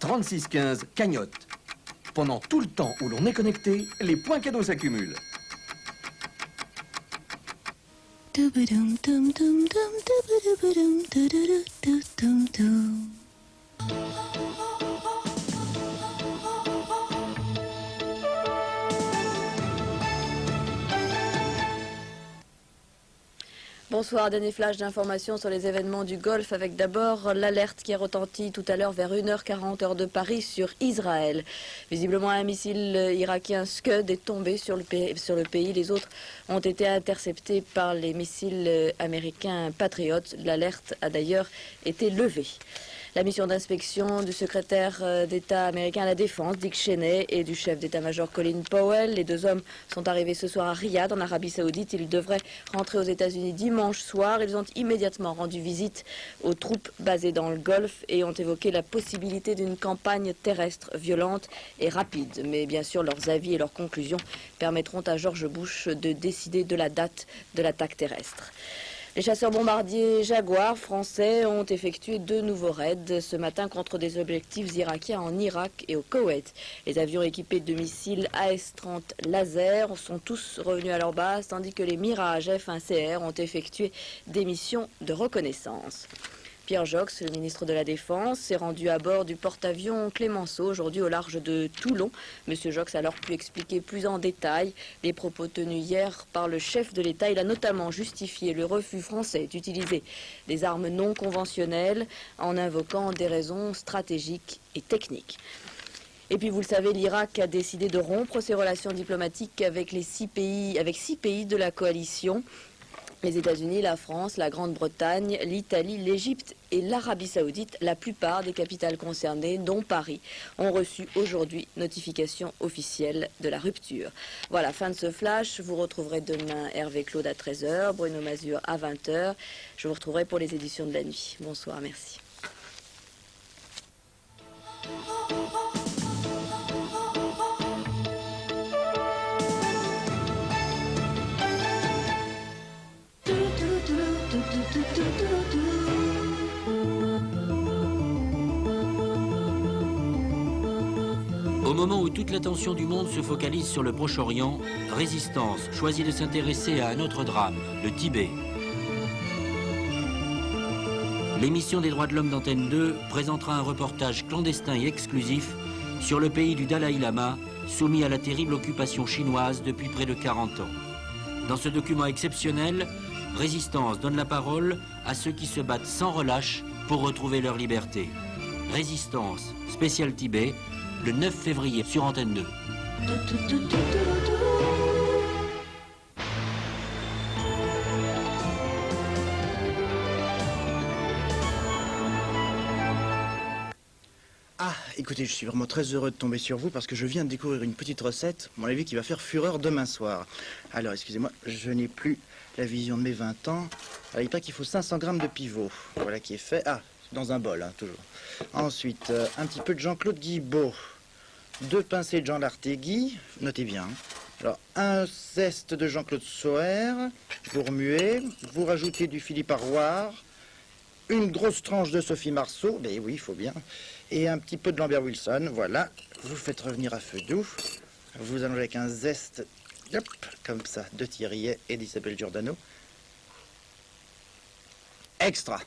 3615 cagnotte. Pendant tout le temps où l'on est connecté, les points cadeaux s'accumulent. Bonsoir, dernier flash d'informations sur les événements du Golfe avec d'abord l'alerte qui a retenti tout à l'heure vers 1h40 heure de Paris sur Israël. Visiblement un missile irakien Scud est tombé sur le pays. Les autres ont été interceptés par les missiles américains Patriot. L'alerte a d'ailleurs été levée. La mission d'inspection du secrétaire d'État américain à la Défense, Dick Cheney, et du chef d'état-major Colin Powell. Les deux hommes sont arrivés ce soir à Riyad, en Arabie Saoudite. Ils devraient rentrer aux États-Unis dimanche soir. Ils ont immédiatement rendu visite aux troupes basées dans le Golfe et ont évoqué la possibilité d'une campagne terrestre violente et rapide. Mais bien sûr, leurs avis et leurs conclusions permettront à George Bush de décider de la date de l'attaque terrestre. Les chasseurs bombardiers Jaguar français ont effectué 2 nouveaux raids ce matin contre des objectifs irakiens en Irak et au Koweït. Les avions équipés de missiles AS-30 laser sont tous revenus à leur base, tandis que les Mirage F-1CR ont effectué des missions de reconnaissance. Pierre Jox, le ministre de la Défense, s'est rendu à bord du porte-avions Clémenceau, aujourd'hui au large de Toulon. Monsieur Jox a alors pu expliquer plus en détail les propos tenus hier par le chef de l'État. Il a notamment justifié le refus français d'utiliser des armes non conventionnelles en invoquant des raisons stratégiques et techniques. Et puis, vous le savez, l'Irak a décidé de rompre ses relations diplomatiques avec 6 pays de la coalition. Les États-Unis, la France, la Grande-Bretagne, l'Italie, l'Égypte et l'Arabie Saoudite, la plupart des capitales concernées, dont Paris, ont reçu aujourd'hui notification officielle de la rupture. Voilà, fin de ce flash. Vous retrouverez demain Hervé Claude à 13h, Bruno Mazur à 20h. Je vous retrouverai pour les éditions de la nuit. Bonsoir, merci. Au moment où toute l'attention du monde se focalise sur le Proche-Orient, Résistance choisit de s'intéresser à un autre drame, le Tibet. L'émission des droits de l'homme d'Antenne 2 présentera un reportage clandestin et exclusif sur le pays du Dalaï Lama, soumis à la terrible occupation chinoise depuis près de 40 ans. Dans ce document exceptionnel, Résistance donne la parole à ceux qui se battent sans relâche pour retrouver leur liberté. Résistance, spécial Tibet, le 9 février sur Antenne 2. Ah, écoutez, je suis vraiment très heureux de tomber sur vous parce que je viens de découvrir une petite recette, à mon avis, qui va faire fureur demain soir. Alors, excusez-moi, je n'ai plus la vision de mes 20 ans. Alors, il paraît qu'il faut 500 grammes de pivot. Voilà qui est fait. Ah, dans un bol, hein, toujours. Ensuite, un petit peu de Jean-Claude Guibault. 2 pincées de Jean Lartégui, notez bien. Alors, un zeste de Jean-Claude Soher, vous remuez, vous rajoutez du Philippe Arroir, une grosse tranche de Sophie Marceau, ben oui, il faut bien, et un petit peu de Lambert Wilson, voilà. Vous faites revenir à feu doux, vous allongez avec un zeste, hop, comme ça, de Thierry et d'Isabelle Giordano. Extra.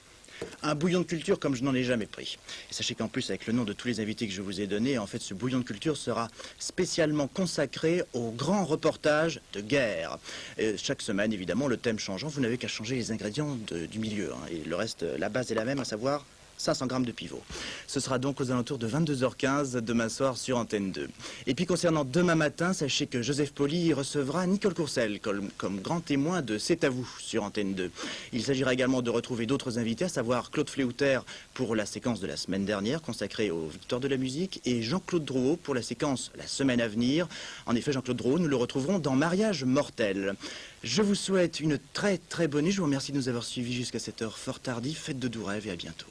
Un bouillon de culture comme je n'en ai jamais pris. Et sachez qu'en plus, avec le nom de tous les invités que je vous ai donnés, en fait, ce bouillon de culture sera spécialement consacré aux grands reportages de guerre. Et chaque semaine, évidemment, le thème changeant, vous n'avez qu'à changer les ingrédients du milieu. Hein, et le reste, la base est la même, à savoir 500 grammes de pivot. Ce sera donc aux alentours de 22h15 demain soir sur Antenne 2. Et puis concernant demain matin, sachez que Joseph Poli recevra Nicole Courcelles comme grand témoin de C'est à vous sur Antenne 2. Il s'agira également de retrouver d'autres invités, à savoir Claude Fléouter pour la séquence de la semaine dernière consacrée aux victoires de la musique et Jean-Claude Drouot pour la séquence la semaine à venir. En effet, Jean-Claude Drouot, nous le retrouverons dans Mariage mortel. Je vous souhaite une très très bonne nuit. Je vous remercie de nous avoir suivis jusqu'à cette heure fort tardive. Faites de doux rêves et à bientôt.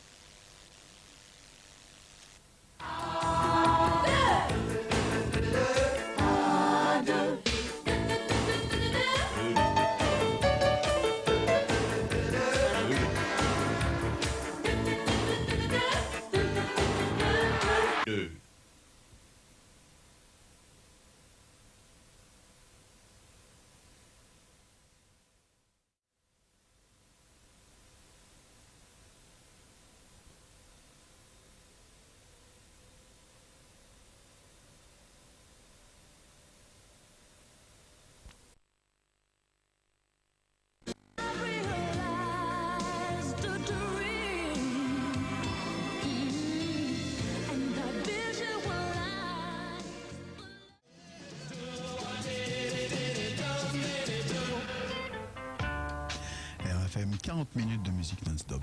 40 minutes de musique non-stop.